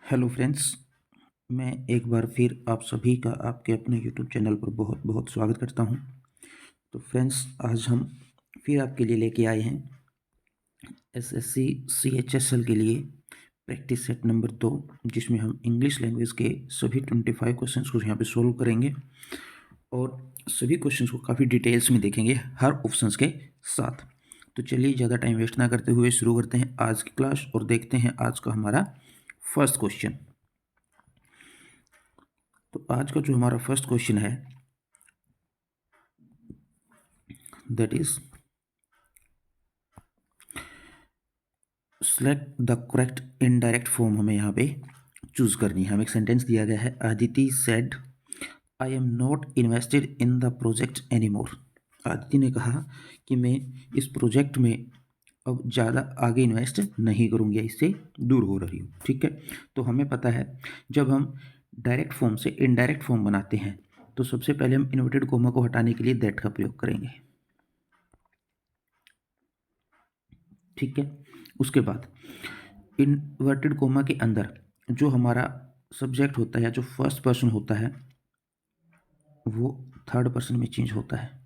Hello friends, मैं एक बार फिर आप सभी का आपके अपने यूट्यूब चैनल पर बहुत बहुत स्वागत करता हूं। तो फ्रेंड्स, आज हम फिर आपके लिए लेके आए हैं एसएससी सीएचएसएल के लिए प्रैक्टिस सेट नंबर 2, जिसमें हम इंग्लिश लैंग्वेज के सभी 25 क्वेश्चंस को यहाँ पे सोल्व करेंगे और सभी क्वेश्चंस को काफ़ी डिटेल्स में देखेंगे हर ऑप्शंस के साथ। तो चलिए ज़्यादा टाइम वेस्ट ना करते हुए शुरू करते हैं आज की क्लास और देखते हैं आज का हमारा फर्स्ट क्वेश्चन। तो आज का जो हमारा फर्स्ट क्वेश्चन है that is select the correct indirect form हमें यहाँ पे चूज करनी है। हमें एक सेंटेंस दिया गया है, Aditi said I am not invested in the project any मोर। आदिति ने कहा कि मैं इस प्रोजेक्ट में अब ज़्यादा आगे इन्वेस्ट नहीं करूँगी, इससे दूर हो रही हूँ। ठीक है, तो हमें पता है जब हम डायरेक्ट फॉर्म से इनडायरेक्ट फॉर्म बनाते हैं तो सबसे पहले हम इन्वर्टेड कोमा को हटाने के लिए दैट का प्रयोग करेंगे। ठीक है, उसके बाद इन्वर्टेड कोमा के अंदर जो हमारा सब्जेक्ट होता है, जो फर्स्ट पर्सन होता है, वो थर्ड पर्सन में चेंज होता है।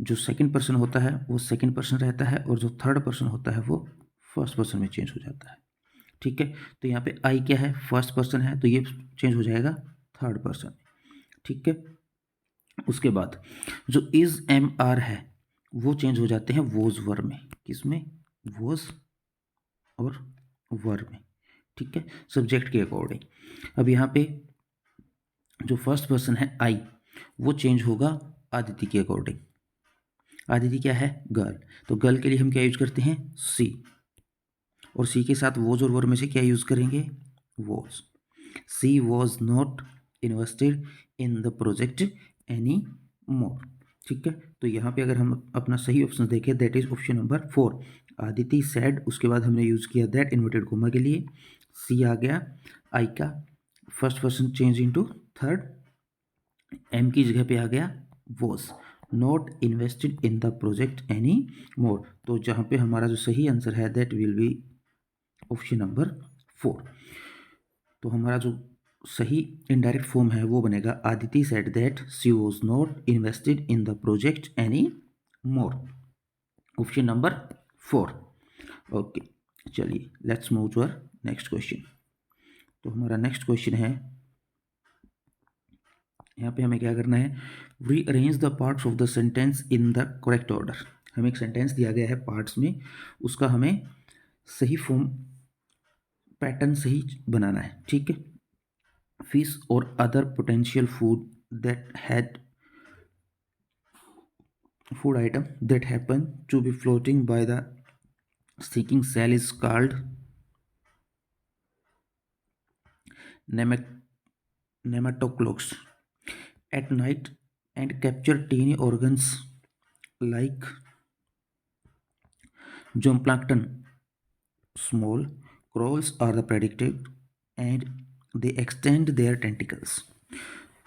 जो सेकंड पर्सन होता है वो सेकंड पर्सन रहता है और जो थर्ड पर्सन होता है वो फर्स्ट पर्सन में चेंज हो जाता है। ठीक है, तो यहाँ पे आई क्या है, फर्स्ट पर्सन है, तो ये चेंज हो जाएगा थर्ड पर्सन। ठीक है, उसके बाद जो इज एम आर है वो चेंज हो जाते हैं वोज वर में। किसमें? वोज और वर में। ठीक है, सब्जेक्ट के अकॉर्डिंग। अब यहाँ पे जो फर्स्ट पर्सन है आई, वो चेंज होगा आदिति के अकॉर्डिंग। आदिति क्या है? गर्ल, तो गर्ल के लिए हम क्या यूज करते हैं? सी, और सी के साथ वोज और वर में से क्या यूज करेंगे? Was. She was not invested in the project any more. ठीक है, तो यहाँ पे अगर हम अपना सही ऑप्शन देखें that is option number 4, Aditi said, उसके बाद हमने यूज किया दैट इन्वर्टेड कोमा के लिए, सी आ गया, आई का first person change into third, am की जगह पे आ गया was not invested in the project any more. तो जहाँ पे हमारा जो सही आंसर है that will be option number 4। तो हमारा जो सही इनडायरेक्ट फॉर्म है वो बनेगा Aditi said that she was not invested in the project any more, option number 4। Okay, चलिए let's move to our next question. तो हमारा नेक्स्ट क्वेश्चन है, यहाँ पे हमें क्या करना है, rearrange the parts of the sentence in the correct order. हमें एक सेंटेंस दिया गया है पार्ट्स में, उसका हमें सही फॉर्म पैटर्न सही बनाना है। ठीक है, fish or other potential food that had food item that happen to be floating by the sinking cell is called nematoclocs at night and capture tiny organs like zooplankton. Small corals are the predicted and they extend their tentacles.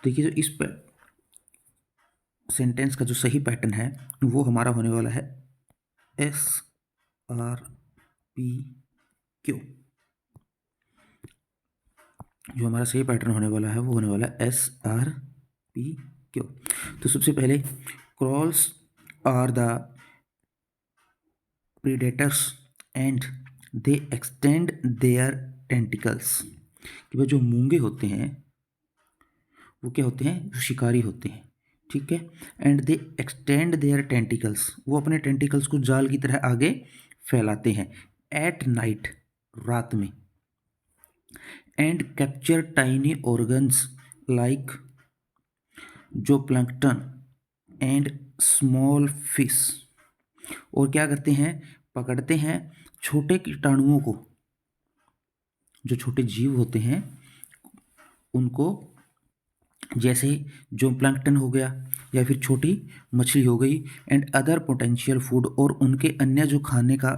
देखिए, जो इस पर sentence का जो सही pattern है वो हमारा होने वाला है एस आर पी क्यू। जो हमारा सही पैटर्न होने वाला है वो होने वाला है एस आर पी क्यू। तो सबसे पहले crawls are the predators and they extend their tentacles. कि भाई जो मूंगे होते हैं वो क्या होते हैं? जो शिकारी होते हैं। ठीक है, and they extend their tentacles, वो अपने टेंटिकल्स को जाल की तरह आगे फैलाते हैं एट नाइट, रात में, and capture tiny organs like जो प्लैंक्टन एंड स्मॉल फिश। और क्या करते हैं? पकड़ते हैं छोटे कीटाणुओं को, जो छोटे जीव होते हैं उनको, जैसे जो प्लैंक्टन हो गया या फिर छोटी मछली हो गई, एंड अदर पोटेंशियल फूड, और उनके अन्य जो खाने का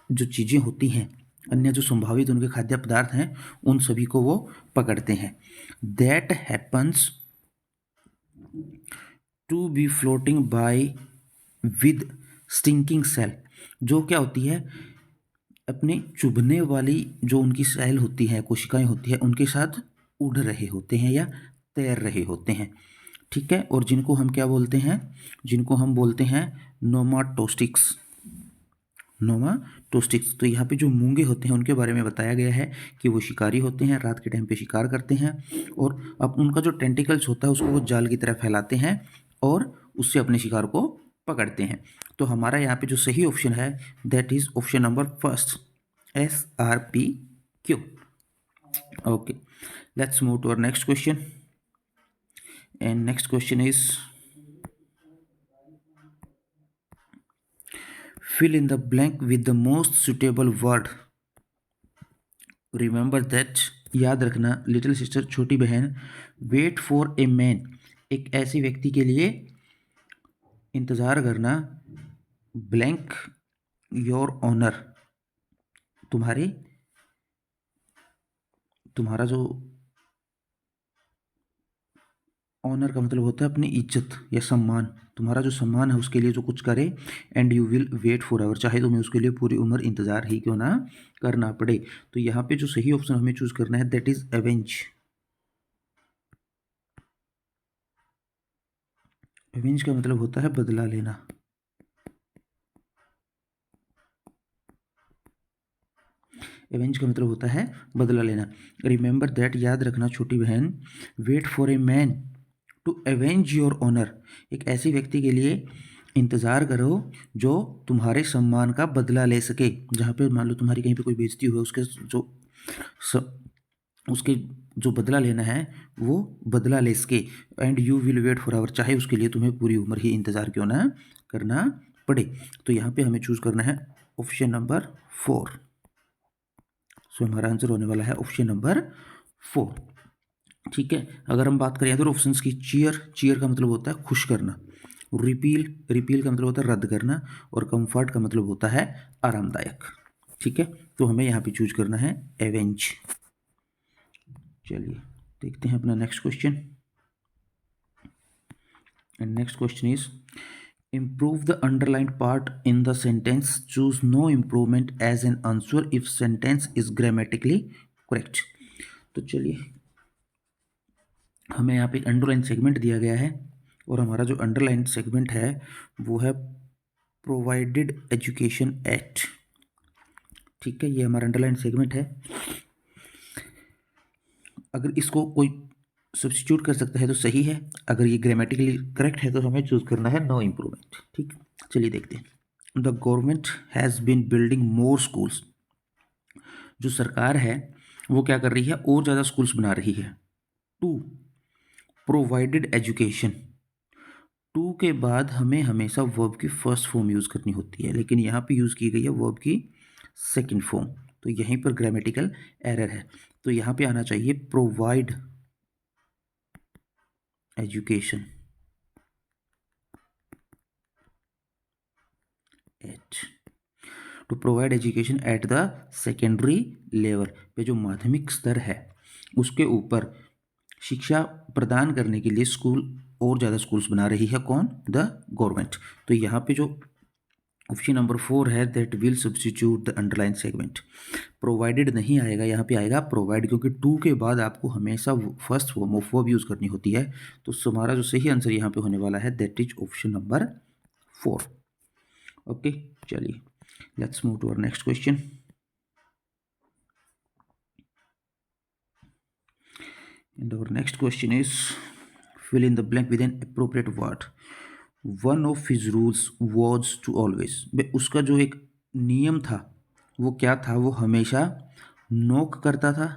जो चीज़ें होती हैं, अन्य जो संभावित उनके खाद्य पदार्थ हैं, उन सभी को वो पकड़ते हैं। That happens to be floating by with stinking cell. जो क्या होती है? अपने चुभने वाली जो उनकी सेल होती है, कोशिकाएं होती है, उनके साथ उड़ रहे होते हैं या तैर रहे होते हैं। ठीक है, और जिनको हम क्या बोलते हैं, जिनको हम बोलते हैं नोमाटोस्टिक्स। नोमाटोस्टिक्स। तो यहाँ पे जो मूंगे होते हैं उनके बारे में बताया गया है कि वो शिकारी होते हैं, रात के टाइम पे शिकार करते हैं, और अब उनका जो टेंटिकल्स होता है उसको वो जाल की तरह फैलाते हैं और उससे अपने शिकार को पकड़ते हैं। तो हमारा यहाँ पे जो सही ऑप्शन है that is option number first, SRPQ। Okay, let's move to our next question. And next question is fill in the blank with the most suitable word। Remember that, याद रखना, लिटिल सिस्टर छोटी बहन, wait for a man, एक ऐसे व्यक्ति के लिए इंतज़ार करना, ब्लैंक योर ऑनर, तुम्हारी तुम्हारा जो ऑनर का मतलब होता है अपनी इज्जत या सम्मान, तुम्हारा जो सम्मान है उसके लिए जो कुछ करे, and you will wait forever, चाहे तुम्हें उसके लिए पूरी उम्र इंतज़ार ही क्यों ना करना पड़े। तो यहाँ पे जो सही ऑप्शन हमें चूज करना है दैट इज एवेंज। एवेंज का मतलब होता है बदला लेना। एवेंज का मतलब होता है बदला लेना। रिमेंबर दैट, याद रखना छोटी बहन, wait for a man to avenge your honour, एक ऐसे व्यक्ति के लिए इंतज़ार करो जो तुम्हारे सम्मान का बदला ले सके। जहाँ पे मान लो तुम्हारी कहीं पे कोई बेइज्जती हुई, स, उसके जो बदला लेना है वो बदला ले सके, and you will wait forever, चाहे उसके लिए तुम्हें पूरी उम्र ही इंतज़ार क्यों ना करना पड़े। तो यहाँ पे हमें चूज़ करना है ऑप्शन नंबर 4। सो हमारा आंसर होने वाला है ऑप्शन नंबर 4। ठीक है, अगर हम बात करें अदर ऑप्शंस की, चीयर का मतलब होता है खुश करना, रिपील का मतलब होता है रद्द करना, और कंफर्ट का मतलब होता है आरामदायक। ठीक है, तो हमें यहाँ पे चूज करना है एवेंज। चलिए देखते हैं अपना next question. And next question is improve the underlined part in the sentence, choose no improvement as an answer if sentence is grammatically correct। तो चलिए, हमें यहाँ पे अंडरलाइन सेगमेंट दिया गया है, और हमारा जो अंडरलाइन सेगमेंट है वो है प्रोवाइडेड एजुकेशन एक्ट। ठीक है, ये हमारा अंडरलाइन सेगमेंट है। अगर इसको कोई सब्स्टिट्यूट कर सकता है तो सही है, अगर ये ग्रामेटिकली करेक्ट है तो हमें चूज करना है नो इम्प्रूवमेंट। ठीक, चलिए देखते हैं। The government has been building more schools, जो सरकार है वो क्या कर रही है, और ज़्यादा स्कूल्स बना रही है। टू प्रोवाइडेड एजुकेशन, टू के बाद हमें हमेशा वर्ब की फर्स्ट फॉर्म यूज़ करनी होती है, लेकिन यहाँ पे यूज़ की गई है वर्ब की सेकंड फॉर्म, तो यहीं पर ग्रामेटिकल एरर है। तो यहाँ पे आना चाहिए provide education at, to provide education at the secondary level, पे जो माध्यमिक स्तर है उसके ऊपर शिक्षा प्रदान करने के लिए स्कूल और ज़्यादा स्कूल्स बना रही है, कौन, द गवर्नमेंट। तो यहाँ पे जो ऑप्शन नंबर 4 है that will substitute the underline segment. Provided नहीं आएगा, यहाँ पे आएगा प्रोवाइड, क्योंकि टू के बाद आपको हमेशा first form of verb use करनी होती है। तो हमारा जो सही आंसर यहाँ पे होने वाला है that is option number 4। Okay, चलिए let's move to our next question. And our next question is fill in the blank with an appropriate word। One of his rules was to always, उसका जो एक नियम था वो क्या था, वो हमेशा नॉक करता था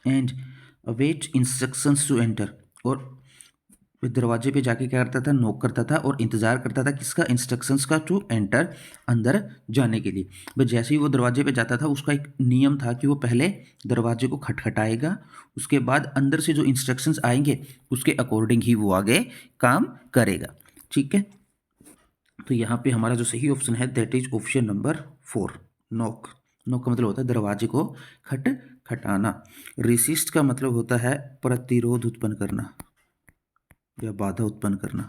and await instructions to enter, और दरवाजे पे जाके क्या करता था, नॉक करता था और इंतज़ार करता था किसका, इंस्ट्रक्शंस का, टू एंटर, अंदर जाने के लिए। बस जैसे ही वो दरवाजे पे जाता था उसका एक नियम था कि वो पहले दरवाजे को खटखटाएगा, उसके बाद अंदर से जो इंस्ट्रक्शंस आएंगे उसके अकॉर्डिंग ही वो आगे काम करेगा। ठीक है, तो यहाँ पे हमारा जो सही ऑप्शन है that is option number 4, knock. Knock का मतलब होता है दरवाजे को खटखटाना। रेसिस्ट का मतलब होता है प्रतिरोध उत्पन्न करना या बाधा उत्पन्न करना।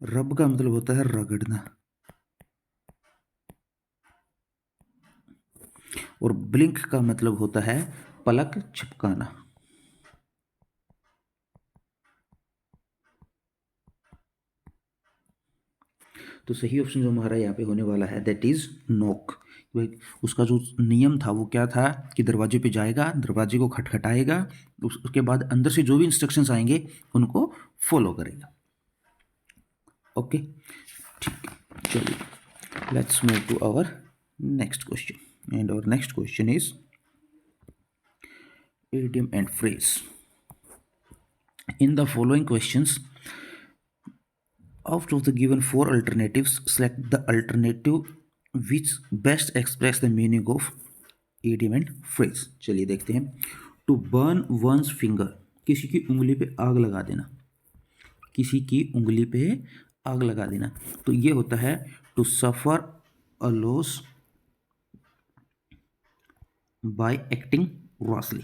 रब का मतलब होता है रगड़ना, और ब्लिंक का मतलब होता है पलक झपकाना। तो सही ऑप्शन जो हमारा यहाँ पे होने वाला है दैट इज नॉक। उसका जो नियम था वो क्या था कि दरवाजे पे जाएगा, दरवाजे को खटखटाएगा, उसके बाद अंदर से जो भी इंस्ट्रक्शंस आएंगे उनको फॉलो करेगा। ओके, ठीक है, चलिए let's move to our next question, and our next question is idiom and phrase. In the following questions, out of the given four alternatives, select the alternative which best express the meaning of idiom and phrase. चलिए देखते हैं। To burn one's finger, किसी की उंगली पे आग लगा देना, किसी की उंगली पे आग लगा देना। तो ये होता है to suffer a loss by acting rashly।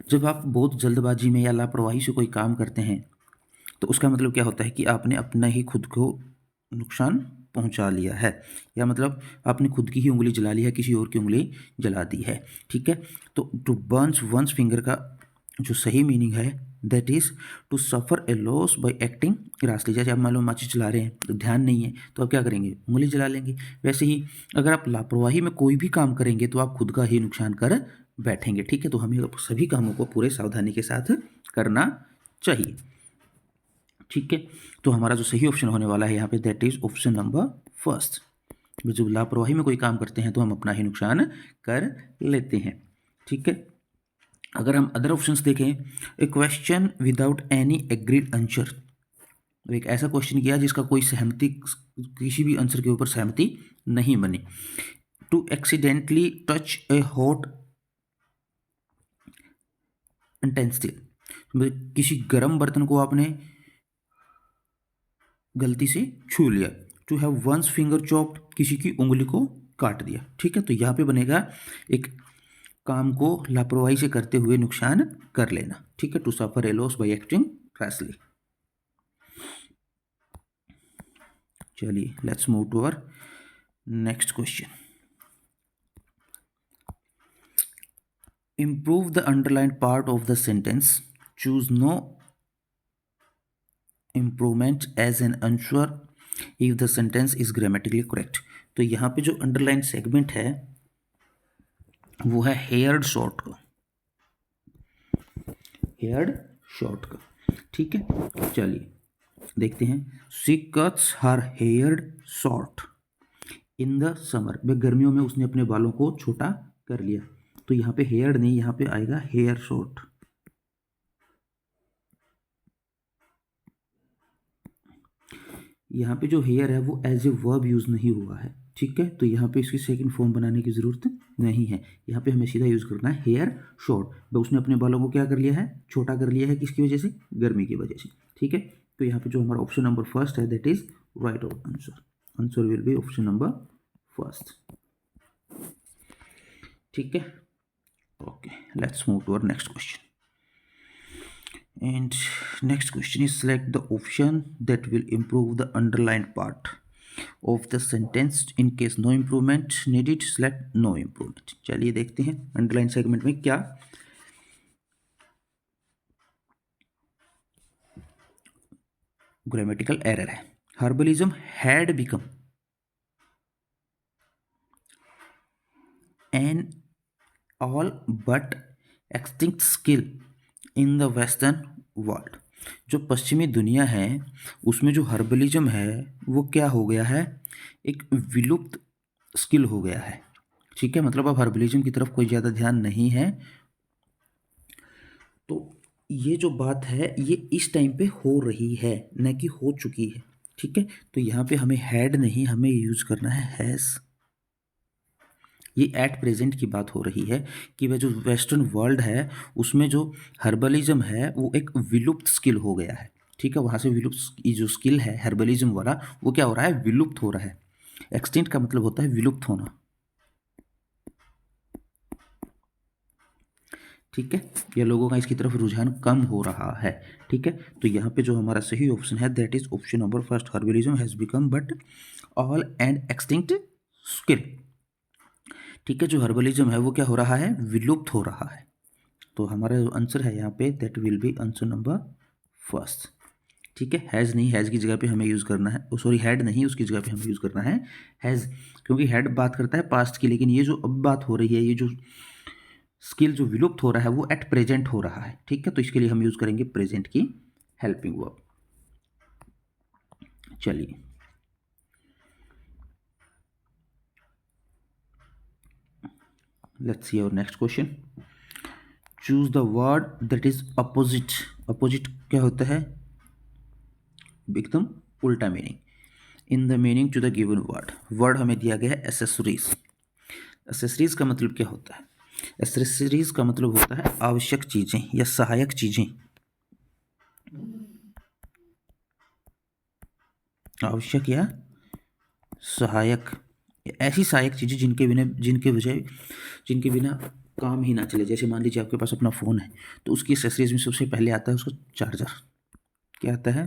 जब आप बहुत जल्दबाजी में या लापरवाही से कोई काम करते हैं तो उसका मतलब क्या होता है कि आपने अपना ही खुद को नुकसान पहुंचा लिया है, या मतलब आपने खुद की ही उंगली जला ली है, किसी और की उंगली जला दी है। ठीक है, तो टू बर्न्स वंस फिंगर का जो सही मीनिंग है that is to suffer a loss by acting rashly. जैसे आप मान लो माचिस जला रहे हैं तो ध्यान नहीं है तो आप क्या करेंगे, उंगली जला लेंगे। वैसे ही अगर आप लापरवाही में कोई भी काम करेंगे तो आप खुद का ही नुकसान कर बैठेंगे। ठीक है, तो हमें सभी कामों को पूरे सावधानी के साथ करना चाहिए। ठीक है, तो हमारा जो सही ऑप्शन होने वाला है यहाँ पे that is option number first. जब लापरवाही में कोई काम करते हैं तो हम अपना ही नुकसान कर लेते हैं। ठीक है, अगर हम अदर ऑप्शंस देखें, a question without any agreed answer, एक ऐसा क्वेश्चन किया जिसका कोई सहमति, किसी भी आंसर के ऊपर सहमति नहीं बनी। To accidentally touch a hot intensity, किसी गर्म बर्तन को आपने गलती से छू लिया। To have one's finger chopped, किसी की उंगली को काट दिया। ठीक है, तो यहाँ पे बनेगा एक काम को लापरवाही से करते हुए नुकसान कर लेना। ठीक है, to suffer a loss by acting rashly. चलिए let's move to our next question. Improve the underline part of the sentence, choose no improvement as an answer if the sentence is grammatically correct. तो यहाँ पे जो underline segment है वो है haired short का, haired short का। ठीक है, चलिए देखते हैं। She cuts her haired short in the summer, वे गर्मियों में उसने अपने बालों को छोटा कर लिया। तो यहाँ पे हेयर्ड नहीं, यहाँ पे आएगा हेयर शॉर्ट। यहाँ पे जो हेयर है वो एज ए वर्ब यूज़ नहीं हुआ है। ठीक है, तो यहाँ पे इसकी सेकंड फॉर्म बनाने की ज़रूरत नहीं है। यहाँ पे हमें सीधा यूज़ करना है हेयर शॉर्ट। तो उसने अपने बालों को क्या कर लिया है, छोटा कर लिया है, किसकी वजह से, गर्मी की वजह से। ठीक है, तो यहाँ पे जो हमारा ऑप्शन नंबर फर्स्ट है that is right answer. Answer will be option number first. ठीक है, okay let's move to our next question. And next question is select the option that will improve the underlined part of the sentence. In case no improvement needed, select no improvement. चलिए देखते हैं underline segment में क्या grammatical error है। Herbalism had become an all but extinct skill in the western world। जो पश्चिमी दुनिया है उसमें जो हर्बलिज्म है वो क्या हो गया है, एक विलुप्त स्किल हो गया है। ठीक है, मतलब अब हर्बलिज्म की तरफ कोई ज़्यादा ध्यान नहीं है। तो ये जो बात है ये इस टाइम पे हो रही है, न कि हो चुकी है। ठीक है, तो यहाँ पे हमें हैड नहीं, हमें यूज करना है हैज़। ये एट प्रेजेंट की बात हो रही है कि वह जो वेस्टर्न वर्ल्ड है उसमें जो हर्बलिज्म है वो एक विलुप्त स्किल हो गया है। ठीक है, वहाँ से विलुप्त ये जो स्किल है हर्बलिज्म वाला वो क्या हो रहा है, विलुप्त हो रहा है। एक्सटिंक्ट का मतलब होता है विलुप्त होना। ठीक है, या लोगों का इसकी तरफ रुझान कम हो रहा है। ठीक है, तो यहाँ पे जो हमारा सही ऑप्शन है that is option number first, herbalism has become but all and extinct skill. ठीक है, जो हर्बलिज्म है वो क्या हो रहा है, विलुप्त हो रहा है। तो हमारा जो आंसर है यहाँ पे that will B answer number first. ठीक है, हैज़ नहीं, हैज़ की जगह पे हमें यूज़ करना है, सॉरी हैड नहीं, उसकी जगह पे हमें यूज़ करना है हैज़, क्योंकि हैड बात करता है पास्ट की, लेकिन ये जो अब बात हो रही है, ये जो स्किल जो विलुप्त हो रहा है वो एट प्रेजेंट हो रहा है। ठीक है, तो इसके लिए हम यूज़ करेंगे प्रेजेंट की हेल्पिंग वर्ब। चलिए, let's see our next question. Choose the word that is opposite. Opposite क्या होता है, एकदम उल्टा meaning. In the meaning to the given word, word हमें दिया गया है एसेसरीज। एसेसरीज का मतलब क्या होता है, एसेसरीज का मतलब होता है आवश्यक चीजें या सहायक चीजें। आवश्यक या सहायक, ऐसी सहायक चीजें जिनके बिना काम ही ना चले। जैसे मान लीजिए आपके पास अपना फ़ोन है, तो उसकी एसेसरीज में सबसे पहले आता है उसका चार्जर। क्या आता है,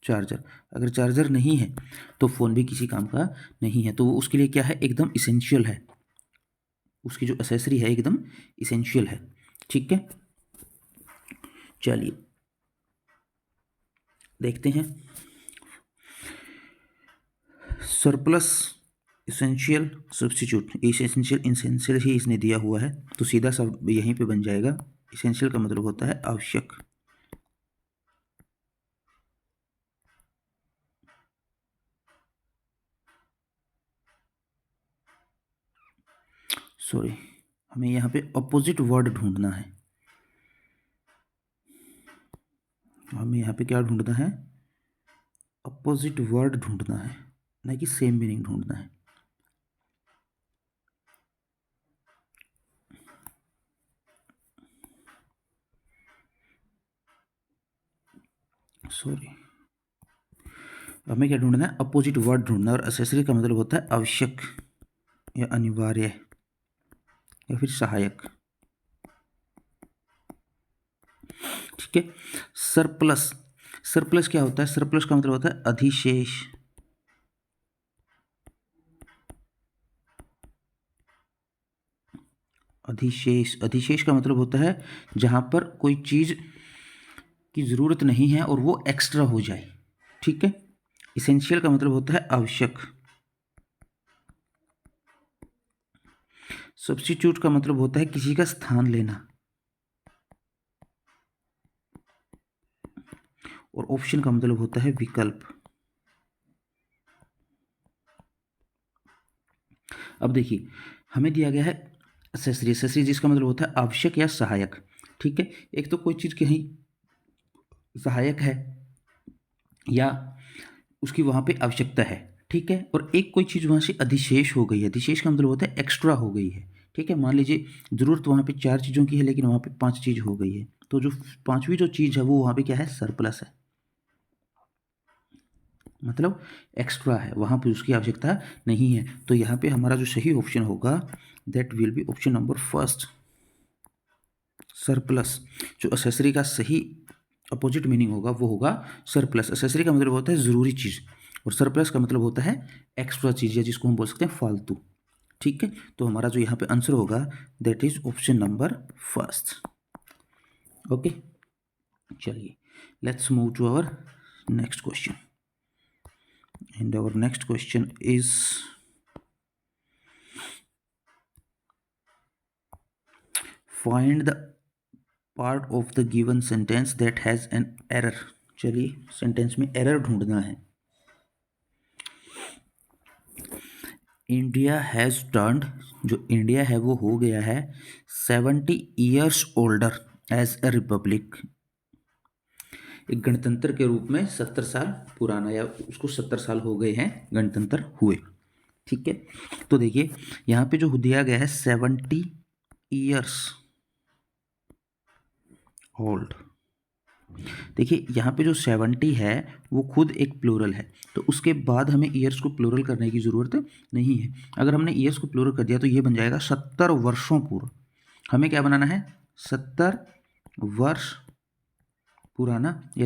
चार्जर। अगर चार्जर नहीं है तो फ़ोन भी किसी काम का नहीं है, तो वो उसके लिए क्या है, एकदम इसेंशियल है। उसकी जो एसेसरी है एकदम इसेंशियल है। ठीक है, चलिए देखते हैं। Surplus, essential, substitute. Essential essential ही इसने दिया हुआ है, तो सीधा सा यहीं पे बन जाएगा। इसेंशियल का मतलब होता है आवश्यक। सॉरी, हमें यहाँ पे अपोजिट वर्ड ढूंढना है। हमें यहाँ पे क्या ढूंढना है, अपोजिट वर्ड ढूंढना है, ना कि सेम मीनिंग ढूंढना है। सॉरी, हमें क्या ढूंढना है, अपोजिट वर्ड ढूंढना है। और एसेसरी का मतलब होता है आवश्यक या अनिवार्य या फिर सहायक। ठीक है, सरप्लस। सरप्लस क्या होता है, सरप्लस का मतलब होता है अधिशेष। अधिशेष, अधिशेष का मतलब होता है जहां पर कोई चीज की जरूरत नहीं है और वो एक्स्ट्रा हो जाए। ठीक है, इसेंशियल का मतलब होता है आवश्यक। सब्स्टिट्यूट का मतलब होता है किसी का स्थान लेना। और ऑप्शन का मतलब होता है विकल्प। अब देखिए, हमें दिया गया है एसेसरी। एसेसरी जिसका मतलब होता है आवश्यक या सहायक। ठीक है, एक तो कोई चीज़ कहीं सहायक है या उसकी वहाँ पे आवश्यकता है। ठीक है, और एक कोई चीज़ वहाँ से अधिशेष हो गई है। अधिशेष का मतलब होता है एक्स्ट्रा हो गई है। ठीक है, मान लीजिए ज़रूरत वहाँ पे 4 चीज़ों की है, लेकिन वहाँ पे 5 चीज़ हो गई है, तो जो 5वीं जो चीज़ है वो वहाँ पे क्या है, सरप्लस है। मतलब एक्स्ट्रा है, वहाँ पे उसकी आवश्यकता नहीं है। तो यहाँ पे हमारा जो सही ऑप्शन होगा that will be option number first, surplus. जो एसेसरी का सही अपोजिट मीनिंग होगा वो होगा सरप्लस। एसेसरी का मतलब होता है ज़रूरी चीज़, और सरप्लस का मतलब होता है एक्स्ट्रा चीज़, या जिसको हम बोल सकते हैं फालतू। ठीक है, तो हमारा जो यहाँ पे आंसर होगा that is option number first. Okay, चलिए let's move to our next question. And our next question is find the part of the given sentence that has an error. चलिए, सेंटेंस में एरर ढूंढना है। India has turned, जो India है वो हो गया है 70 years older as a republic. एक गणतंत्र के रूप में 70 साल पुराना, या उसको 70 साल हो गए हैं गणतंत्र हुए। ठीक है, तो देखिए यहाँ पे जो दिया गया है 70 ईयर्स ओल्ड। देखिए यहाँ पे जो 70 है वो खुद एक प्लूरल है, तो उसके बाद हमें ईयर्स को प्लूरल करने की ज़रूरत नहीं है। अगर हमने ईयर्स को प्लूरल कर दिया तो ये बन जाएगा 70 वर्षों पूर्व। हमें क्या बनाना है, 70 वर्ष पुराना या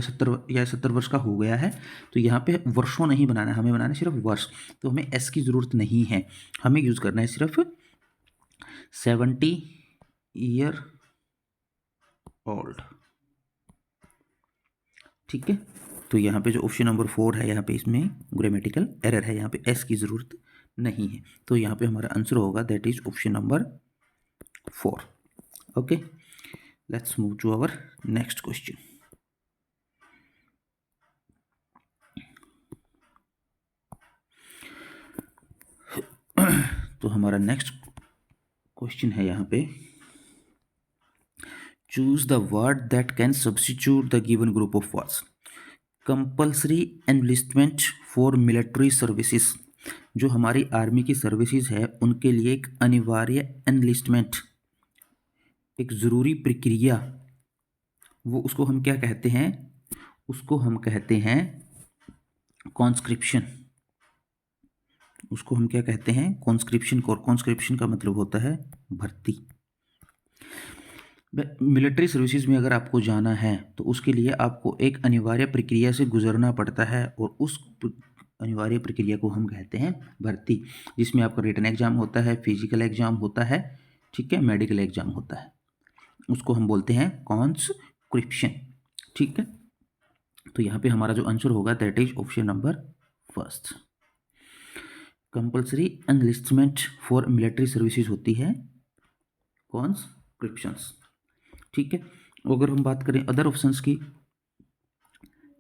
70 वर्ष का हो गया है। तो यहाँ पे वर्षों नहीं बनाना, हमें बनाना है सिर्फ वर्ष। तो हमें एस की ज़रूरत नहीं है, हमें यूज़ करना है सिर्फ 70 ईयर ओल्ड। ठीक है, तो यहाँ पे जो ऑप्शन नंबर 4 है, यहाँ पे इसमें ग्रामेटिकल एरर है, यहाँ पे एस की ज़रूरत नहीं है। तो यहाँ पे हमारा आंसर होगा that is option number 4। Okay, let's move to our next question. तो हमारा नेक्स्ट क्वेश्चन है यहाँ पे, choose the word that can substitute the given group of words. Compulsory enlistment for military services, जो हमारी आर्मी की services है उनके लिए एक अनिवार्य एनलिस्टमेंट, एक ज़रूरी प्रक्रिया, वो उसको हम क्या कहते हैं? उसको हम कहते हैं कॉन्स्क्रिप्शन। उसको हम क्या कहते हैं? कॉन्स्क्रिप्शन। कॉन्स्क्रिप्शन का मतलब होता है भर्ती। मिलिट्री सर्विसेज में अगर आपको जाना है तो उसके लिए आपको एक अनिवार्य प्रक्रिया से गुजरना पड़ता है, और उस अनिवार्य प्रक्रिया को हम कहते हैं भर्ती, जिसमें आपका रिटन एग्जाम होता है, फिजिकल एग्जाम होता है, ठीक है, मेडिकल एग्जाम होता है, उसको हम बोलते हैं कॉन्स्क्रिप्शन। ठीक है, तो यहाँ पे हमारा जो आंसर होगा that is option number first. Compulsory enlistment for military services होती है कॉन्स्क्रिप्शंस। ठीक है, अगर हम बात करें अदर ऑप्शंस की,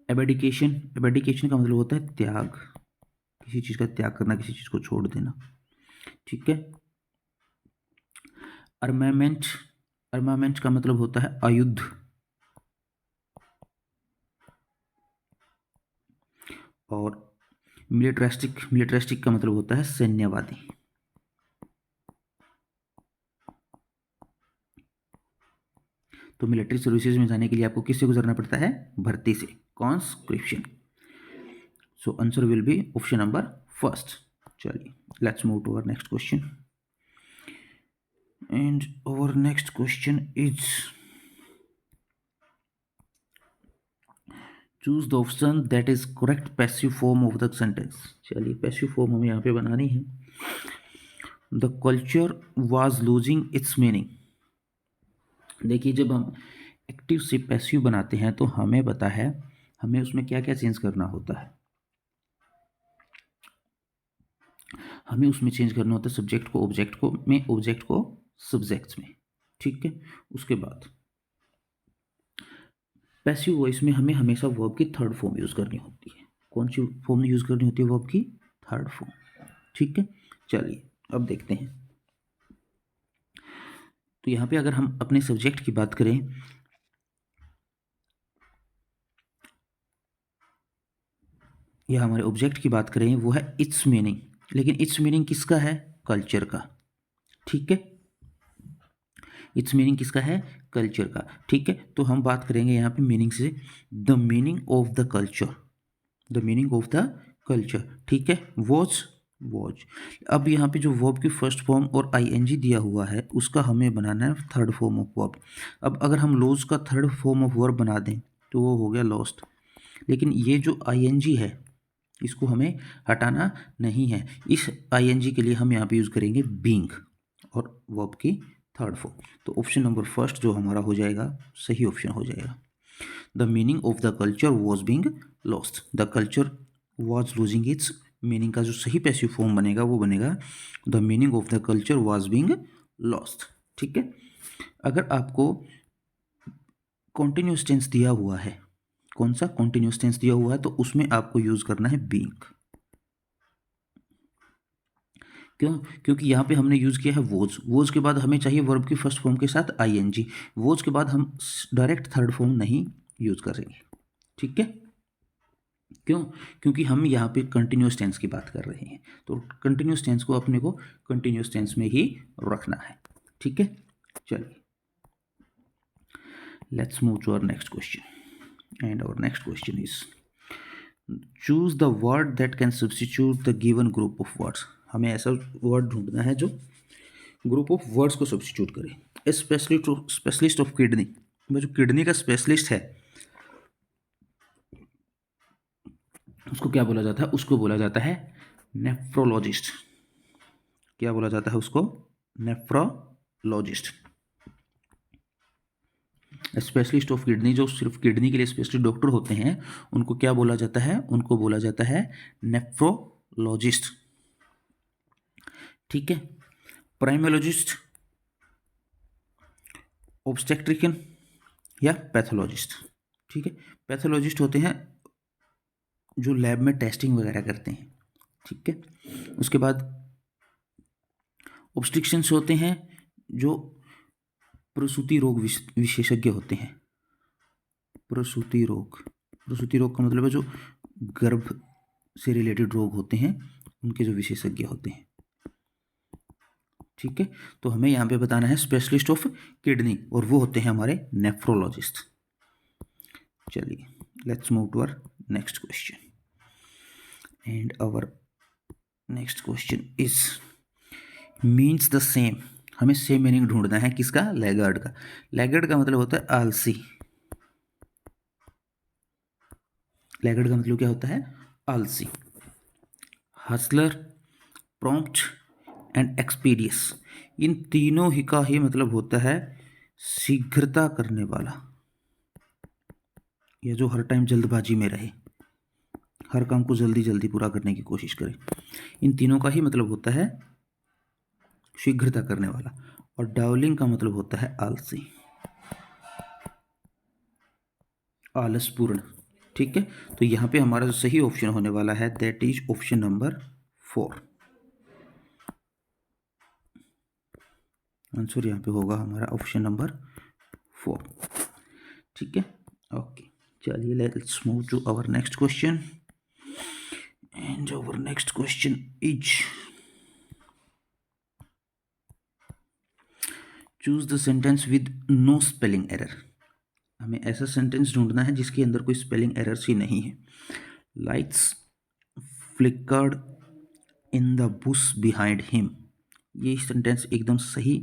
एबडिकेशन। एबडिकेशन का मतलब होता है त्याग, किसी चीज़ का त्याग करना, किसी चीज़ को छोड़ देना। ठीक है, अर्मामेंट। अर्मामेंट का मतलब होता है आयुध, और मिलिट्रिस्टिक। मिलिट्रिस्टिक का मतलब होता है सैन्यवादी। तो मिलिट्री सर्विसेज में जाने के लिए आपको किससे गुजरना पड़ता है? भर्ती से, conscription. So answer will be option number first. चलिए, let's move to our next question, and our next question is choose the option that is correct passive form of the sentence. चलिए, पैसिव फॉर्म हमें यहाँ पे बनानी है। The culture was losing its meaning. देखिए, जब हम एक्टिव से पैसिव बनाते हैं तो हमें पता है हमें उसमें क्या क्या चेंज करना होता है। हमें उसमें चेंज करना होता है सब्जेक्ट को ऑब्जेक्ट को में, ऑब्जेक्ट को सब्जेक्ट्स में। ठीक है, उसके बाद पैसिव वॉइस में हमें हमेशा वर्ब की थर्ड फॉर्म यूज़ करनी होती है। कौन सी फॉर्म यूज़ करनी होती है? वर्ब की थर्ड फॉर्म। ठीक है, चलिए अब देखते हैं। तो यहाँ पे अगर हम अपने सब्जेक्ट की बात करें, या हमारे ऑब्जेक्ट की बात करें, वो है इट्स मीनिंग। लेकिन इट्स मीनिंग किसका है? कल्चर का। ठीक है, इट्स मीनिंग किसका है? कल्चर का। ठीक है, तो हम बात करेंगे यहाँ पे मीनिंग से, the meaning of the culture. The meaning of the culture. ठीक है, वॉच। वॉच। अब यहाँ पे जो वर्ब की फर्स्ट फॉर्म और आईएनजी दिया हुआ है उसका हमें बनाना है थर्ड फॉर्म ऑफ वर्ब। अब अगर हम लॉस का थर्ड फॉर्म ऑफ वर्ब बना दें तो वो हो गया लॉस्ट। लेकिन ये जो आईएनजी है इसको हमें हटाना नहीं है। इस आईएनजी के लिए हम यहाँ पे यूज़ करेंगे बीइंग और वर्ब की थर्ड फॉर्म। तो ऑप्शन नंबर फर्स्ट जो हमारा हो जाएगा सही ऑप्शन हो जाएगा। The meaning of the culture was being lost. The culture was losing its meaning का जो सही पैसिव फॉर्म बनेगा वो बनेगा the meaning of the culture was being lost. ठीक है, अगर आपको कॉन्टिन्यूस टेंस दिया हुआ है, कौन सा कॉन्टिन्यूस टेंस दिया हुआ है, तो उसमें आपको यूज करना है बीइंग। क्यों? क्योंकि यहाँ पे हमने यूज़ किया है वोज। वोज के बाद हमें चाहिए वर्ब की फर्स्ट फॉर्म के साथ आईएनजी। वोज के बाद हम डायरेक्ट थर्ड फॉर्म नहीं यूज़ करेंगे। ठीक है, क्यों? क्योंकि हम यहाँ पे कंटिन्यूस टेंस की बात कर रहे हैं, तो कंटिन्यूस टेंस को अपने को कंटिन्यूस टेंस में ही रखना है। ठीक है, चलिए let's move to our next question, and our next question is choose the word that can substitute the given group of words. हमें ऐसा वर्ड ढूंढना है जो ग्रुप ऑफ वर्ड्स को सब्स्टिट्यूट करे। स्पेशलिस्ट ऑफ किडनी, जो किडनी का specialist है उसको क्या बोला जाता है? उसको बोला जाता है नेफ्रोलॉजिस्ट। क्या बोला जाता है उसको? नेफ्रोलॉजिस्ट। स्पेशलिस्ट ऑफ किडनी, जो सिर्फ किडनी के लिए स्पेशलिस्ट डॉक्टर होते हैं, उनको क्या बोला जाता है? उनको बोला जाता है नेफ्रोलॉजिस्ट। ठीक है। प्राइमोलॉजिस्ट, ऑब्स्टेट्रिशियन या पैथोलॉजिस्ट। ठीक है। पैथोलॉजिस्ट होते हैं जो लैब में टेस्टिंग वगैरह करते हैं। ठीक है। उसके बाद ऑब्स्ट्रिक्शंस होते हैं जो प्रसूति रोग विशेषज्ञ होते हैं। प्रसूति रोग का मतलब है जो गर्भ से रिलेटेड रोग होते हैं उनके जो विशेषज्ञ होते हैं। ठीक है। तो हमें यहाँ पे बताना है स्पेशलिस्ट ऑफ किडनी, और वो होते हैं हमारे नेफ्रोलॉजिस्ट। चलिए, let's move to our next question. And our next question is means the same. हमें सेम मीनिंग ढूंढना है किसका? लैगार्ड का। लैगार्ड का मतलब होता है आलसी। लैगार्ड का मतलब क्या होता है? आलसी। हसलर, प्रॉम्प्ट एंड एक्सपीडियस, इन तीनों ही का ही मतलब होता है शीघ्रता करने वाला, या जो हर टाइम जल्दबाजी में रहे, हर काम को जल्दी जल्दी पूरा करने की कोशिश करे। इन तीनों का ही मतलब होता है शीघ्रता करने वाला। और डाउलिंग का मतलब होता है आलसी, आलसपूर्ण। ठीक है। तो यहाँ पे हमारा जो सही ऑप्शन होने वाला है that is option number 4। Answer यहाँ पे होगा हमारा ऑप्शन नंबर 4। ठीक है। ओके, चलिए let's move to our next question. And our next question is choose the sentence with no spelling error. हमें ऐसा सेंटेंस ढूंढना है जिसके अंदर कोई स्पेलिंग एरर्स ही नहीं है। Lights flickered in the Bush behind him, ये सेंटेंस एकदम सही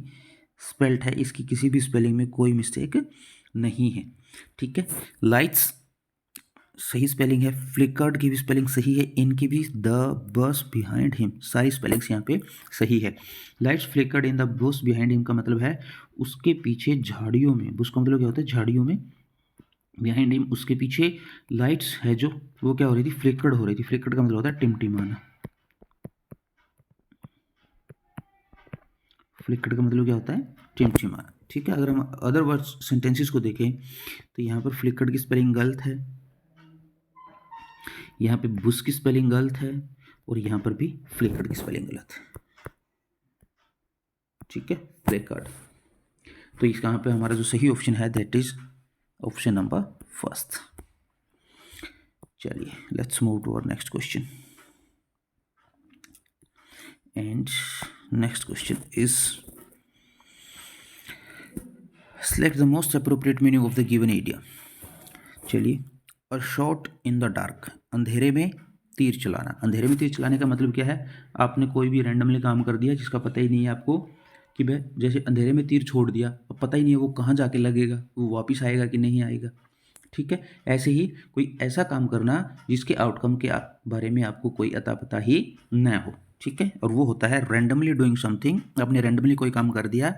स्पेल्ड है, इसकी किसी भी स्पेलिंग में कोई मिस्टेक नहीं है। ठीक है। लाइट्स सही स्पेलिंग है, फ्लिकर्ड की भी स्पेलिंग सही है, इनकी भी, द बस बिहाइंड हिम, सारी स्पेलिंग्स यहाँ पे सही है। Lights flickered in the Bush behind him का मतलब है उसके पीछे झाड़ियों में, बुश का मतलब क्या होता है? झाड़ियों में, बिहाइंड हिम उसके पीछे लाइट्स है जो वो क्या हो रही थी? फ्लिकर्ड हो रही थी। फ्लिकर्ड का मतलब होता है टिमटिमाना। फ्लिकर्ड का मतलब क्या होता है? टिमटिमाना। ठीक है। अगर हम अदर वर्ड्स सेंटेंसेस को देखें तो यहाँ पर फ्लिकर्ड की स्पेलिंग गलत है, यहाँ पे बुश की स्पेलिंग गलत है, और यहाँ पर भी फ्लिकर्ड की स्पेलिंग गलत है। ठीक है। फ्लिकर्ड। तो इस यहाँ पे हमारा जो सही ऑप्शन है दैट इज ऑप्शन नंबर 1। चलिए let's move to our next question. And next question is select the most appropriate meaning of the given area. चलिए, a shot in the dark, अंधेरे में तीर चलाना। अंधेरे में तीर चलाने का मतलब क्या है? आपने कोई भी रैंडमली काम कर दिया जिसका पता ही नहीं है आपको कि भाई, जैसे अंधेरे में तीर छोड़ दिया, अब पता ही नहीं है वो कहाँ जाके लगेगा, वो वापस आएगा कि नहीं आएगा। ठीक है। ऐसे ही कोई ऐसा काम करना जिसके आउटकम के बारे में आपको कोई अता पता ही न हो। ठीक है। और वो होता है रैंडमली डूइंग समथिंग, आपने रैंडमली कोई काम कर दिया,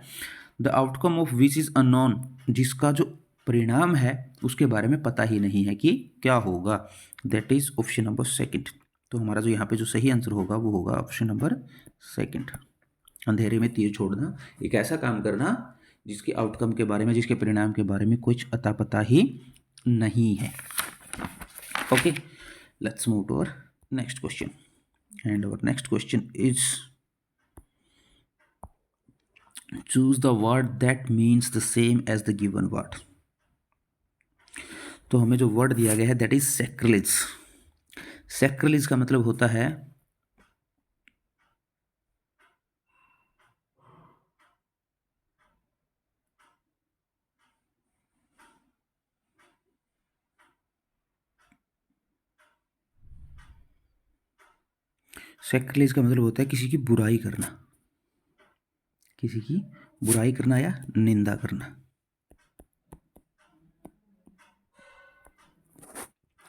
the outcome of which is unknown, जिसका जो परिणाम है उसके बारे में पता ही नहीं है कि क्या होगा। That is option number 2। तो हमारा जो यहाँ पे जो सही आंसर होगा वो होगा ऑप्शन नंबर 2। अंधेरे में तीर छोड़ना, एक ऐसा काम करना जिसके आउटकम के बारे में, जिसके परिणाम के बारे में कुछ अता पता ही नहीं है। Okay, let's move to our next question. And our next question is choose the word that means the same as the given word। तो हमें जो वर्ड दिया गया है दैट इज सैक्रिलेज। सैक्रिलेज का मतलब होता है सैक्रिलेज का मतलब होता है किसी की बुराई करना, किसी की बुराई करना या निंदा करना।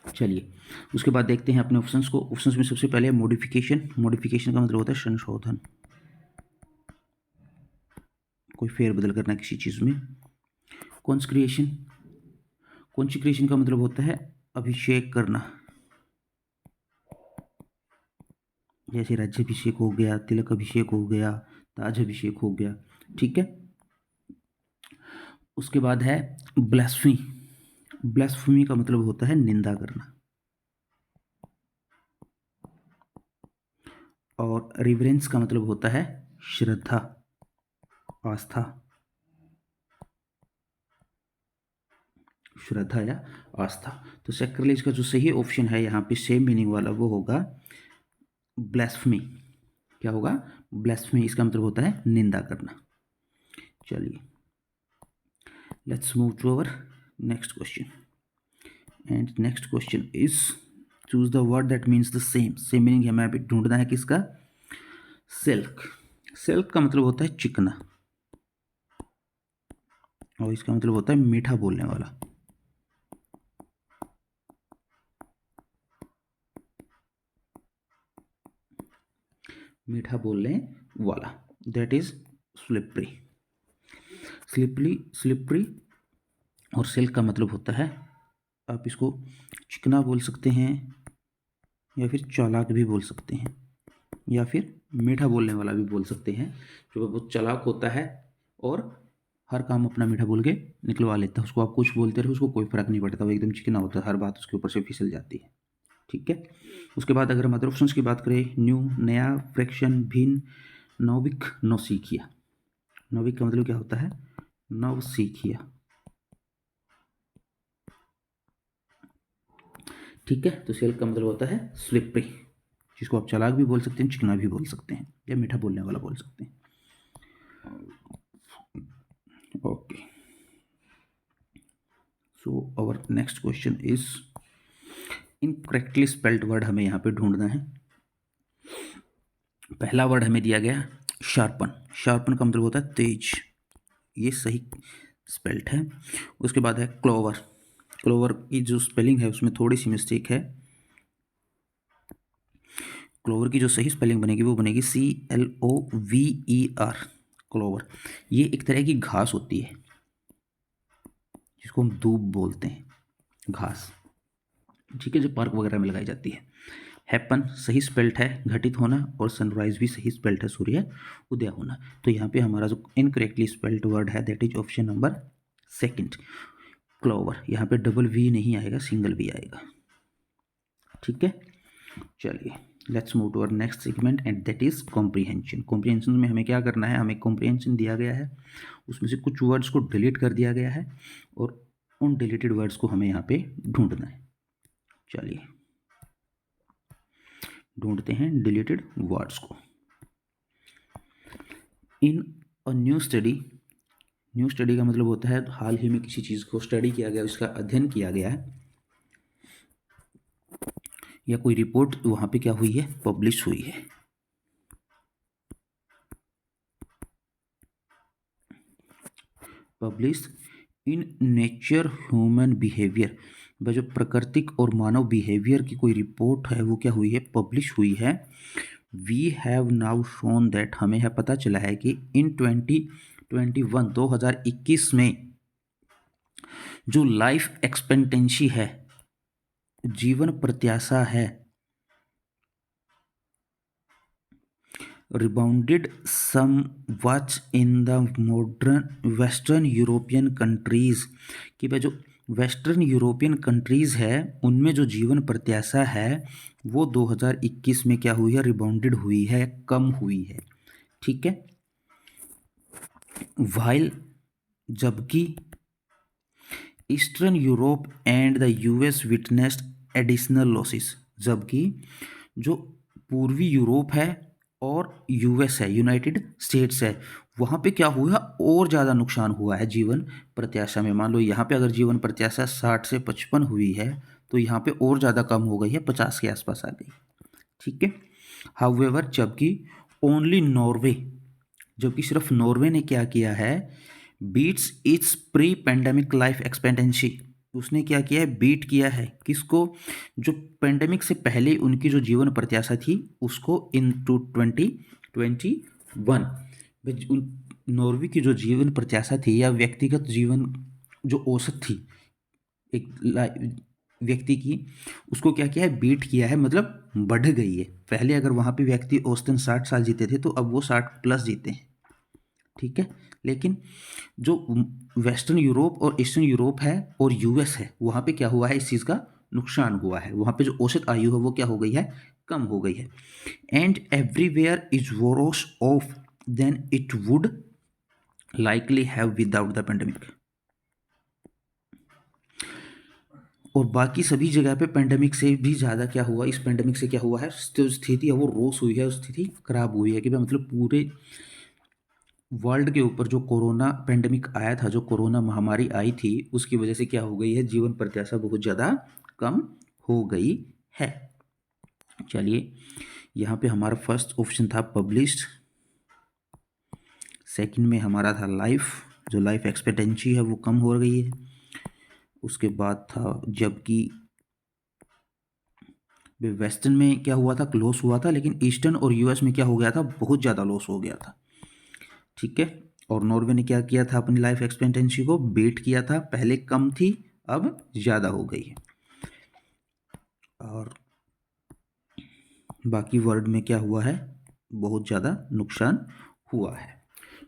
चलिए उसके बाद देखते हैं अपने ऑप्शंस को। ऑप्शंस में सबसे पहले मॉडिफिकेशन। मॉडिफिकेशन का मतलब होता है संशोधन, कोई फेरबदल करना किसी चीज़ में। कॉन्सक्रिएशन, कॉन्सक्रिएशन का मतलब होता है अभिषेक करना, जैसे राज्याभिषेक हो गया, तिलक अभिषेक हो गया, ताज अभिषेक हो गया। ठीक है। उसके बाद है ब्लास्फेमी। ब्लास्फेमी का मतलब होता है निंदा करना। और रिवरेंस का मतलब होता है श्रद्धा, आस्था, श्रद्धा या आस्था। तो सैक्रिलेज का जो सही ऑप्शन है यहाँ पे सेम मीनिंग वाला वो होगा ब्लास्फेमी। क्या होगा? ब्लास्फेमी। इसका मतलब होता है निंदा करना। चलिए let's move to our next question. And next question is choose the word that means the same. Same meaning हमें यहाँ पे ढूंढना है किसका? सिल्क। सिल्क का मतलब होता है चिकना, और इसका मतलब होता है मीठा बोलने वाला। मीठा बोलने वाला, दैट इज स्लिपरी। स्लिपरी और सिल्क का मतलब होता है, आप इसको चिकना बोल सकते हैं या फिर चालाक भी बोल सकते हैं, या फिर मीठा बोलने वाला भी बोल सकते हैं। जो बहुत चालाक होता है और हर काम अपना मीठा बोल के निकलवा लेता है। उसको आप कुछ बोलते रहे, उसको कोई फर्क नहीं पड़ता, वो एकदम चिकना होता है, हर बात उसके ऊपर से फिसल जाती है। ठीक है। उसके बाद अगर हम अदर ऑप्शंस की बात करें, न्यू, नया, फ्रैक्शन, भिन्न, नौविक, नौसिखिया। नौविक का मतलब क्या होता है? नवसिखिया। ठीक है। तो सेल्फ का मतलब होता है स्लिपरी, जिसको आप चालाक भी बोल सकते हैं, चिकना भी बोल सकते हैं, या मीठा बोलने वाला बोल सकते हैं। Okay, so our next question is incorrectly spelled word हमें यहाँ पे ढूंढना है। पहला वर्ड हमें दिया गया शार्पन। शार्पन का मतलब होता है तेज, ये सही स्पेल्ड है। उसके बाद है क्लोवर। क्लोवर की जो स्पेलिंग है उसमें थोड़ी सी मिस्टेक है। क्लोवर की जो सही स्पेलिंग बनेगी वो बनेगी CLOVER, क्लोवर। ये एक तरह की घास होती है जिसको हम दूब बोलते हैं, घास। ठीक है, जो पार्क वगैरह में लगाई जाती है। हैपन सही स्पेल्ट है घटित होना, और सनराइज भी सही स्पेल्ट है सूर्य उदय होना। तो यहाँ पे हमारा जो इनकरेक्टली स्पेल्ट वर्ड है that is option number second, clover. यहाँ पे डबल वी नहीं आएगा, सिंगल वी आएगा। ठीक है। चलिए let's move to our next segment and that is comprehension. Comprehension में हमें क्या करना है? हमें कॉम्प्रीहेंशन दिया गया है, उसमें से कुछ वर्ड्स को डिलीट कर दिया गया है, और उन डिलीटेड वर्ड्स को हमें यहाँ पे ढूंढना है। चलिए ढूंढते हैं डिलीटेड वर्ड्स को। In a new study, new study का मतलब होता है हाल ही में किसी चीज़ को स्टडी किया गया, उसका अध्ययन किया गया है, या कोई रिपोर्ट वहाँ पे क्या हुई है? पब्लिश हुई है। Publish in nature human behaviour, वह जो प्राकृतिक और मानव बिहेवियर की कोई रिपोर्ट है वो क्या हुई है? पब्लिश हुई है। We have now shown that, हमें है पता चला है कि इन 2021 में जो लाइफ एक्सपेक्टेंसी है, जीवन प्रत्याशा है, rebounded somewhat in the modern western European countries, कि वह जो वेस्टर्न यूरोपियन कंट्रीज़ है उनमें जो जीवन प्रत्याशा है वो 2021 में क्या हुई है? रिबाउंडेड हुई है, कम हुई है। ठीक है। वाइल, जबकि eastern Europe and the US witnessed additional losses, जबकि जो पूर्वी यूरोप है और US है, यूनाइटेड स्टेट्स है, वहाँ पे क्या हुआ? और ज़्यादा नुकसान हुआ है जीवन प्रत्याशा में। मान लो यहाँ पे अगर जीवन प्रत्याशा 60 से 55 हुई है तो यहाँ पे और ज़्यादा कम हो गई है, 50 के आसपास आ गई। ठीक है। हाउएवर, जबकि ओनली नॉर्वे जबकि सिर्फ नॉर्वे ने क्या किया है, beats its pre pandemic life expectancy. उसने क्या किया है, बीट किया है किसको, जो पेंडेमिक से पहले उनकी जो जीवन प्रत्याशा थी उसको इन टू 2021। नॉर्वे की जो जीवन प्रत्याशा थी या व्यक्तिगत जीवन जो औसत थी एक व्यक्ति की, उसको क्या किया है, बीट किया है, मतलब बढ़ गई है। पहले अगर वहाँ पे व्यक्ति औसतन 60 साल जीते थे तो अब वो 60 प्लस जीते हैं, ठीक है। लेकिन जो वेस्टर्न यूरोप और ईस्टर्न यूरोप है और यूएस है, वहाँ पे क्या हुआ है, इस चीज़ का नुकसान हुआ है। वहाँ पे जो औसत आयु है वो क्या हो गई है, कम हो गई है। And everywhere is worse off than it would likely have without the pandemic. और बाकी सभी जगह पे पेंडेमिक से भी ज़्यादा क्या हुआ, इस पेंडेमिक से क्या हुआ है, जो स्थिति है वो रोस हुई है, स्थिति खराब हुई है कि भाई मतलब पूरे वर्ल्ड के ऊपर जो कोरोना पेंडेमिक आया था, जो कोरोना महामारी आई थी, उसकी वजह से क्या हो गई है, जीवन प्रत्याशा बहुत ज़्यादा कम हो गई है। चलिए, यहाँ पे हमारा फर्स्ट ऑप्शन था पब्लिश्ड, सेकंड में हमारा था लाइफ, जो लाइफ एक्सपेक्टेंसी है वो कम हो गई है। उसके बाद था जबकि वेस्टर्न में क्या हुआ था, लॉस हुआ था, लेकिन ईस्टर्न और यूएस में क्या हो गया था, बहुत ज़्यादा लॉस हो गया था, ठीक है। और नॉर्वे ने क्या किया था, अपनी लाइफ एक्सपेक्टेंसी को बीट किया था, पहले कम थी अब ज़्यादा हो गई है। और बाकी वर्ल्ड में क्या हुआ है, बहुत ज़्यादा नुकसान हुआ है।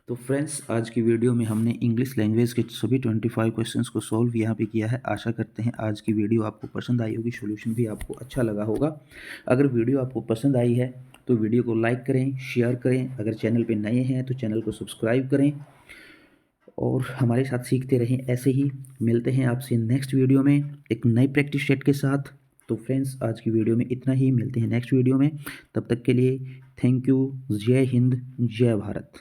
तो फ्रेंड्स, आज की वीडियो में हमने इंग्लिश लैंग्वेज के सभी 25 क्वेश्चंस को सॉल्व यहाँ पे किया है। आशा करते हैं आज की वीडियो आपको पसंद आई होगी, सॉल्यूशन भी आपको अच्छा लगा होगा। अगर वीडियो आपको पसंद आई है तो वीडियो को लाइक करें, शेयर करें। अगर चैनल पे नए हैं तो चैनल को सब्सक्राइब करें और हमारे साथ सीखते रहें। ऐसे ही मिलते हैं आपसे नेक्स्ट वीडियो में एक नई प्रैक्टिस सेट के साथ। तो फ्रेंड्स, आज की वीडियो में इतना ही, मिलते हैं नेक्स्ट वीडियो में। तब तक के लिए थैंक यू। जय हिंद, जय भारत।